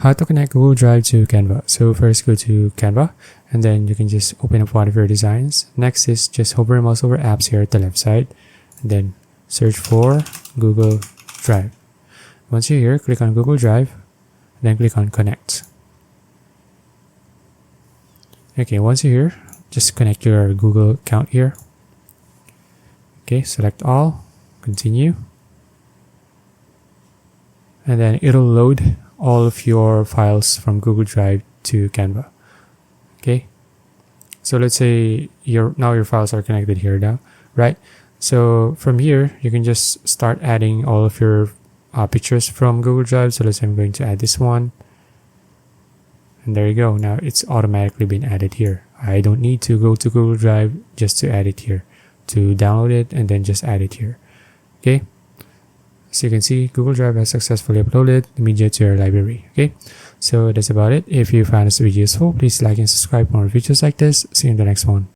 How to connect Google Drive to Canva. So first go to Canva, and then you can just open up one of your designs. Next is just hover your mouse over apps here at the left side, and then search for Google Drive. Once you're here, click on Google Drive, then click on Connect. Okay, once you're here, just connect your Google account here. Okay, select all, continue, and then it'll load all of your files from Google Drive to Canva. Okay, so let's say your files are connected here now, right? So from here, you can just start adding all of your pictures from Google Drive. So let's say I'm going to add this one. And there you go. Now it's automatically been added here. I don't need to go to Google Drive just to add it here, to download it and then just add it here. Okay. So you can see Google Drive has successfully uploaded the media to your library. Okay. So that's about it. If you found this video useful, please like and subscribe for more videos like this. See you in the next one.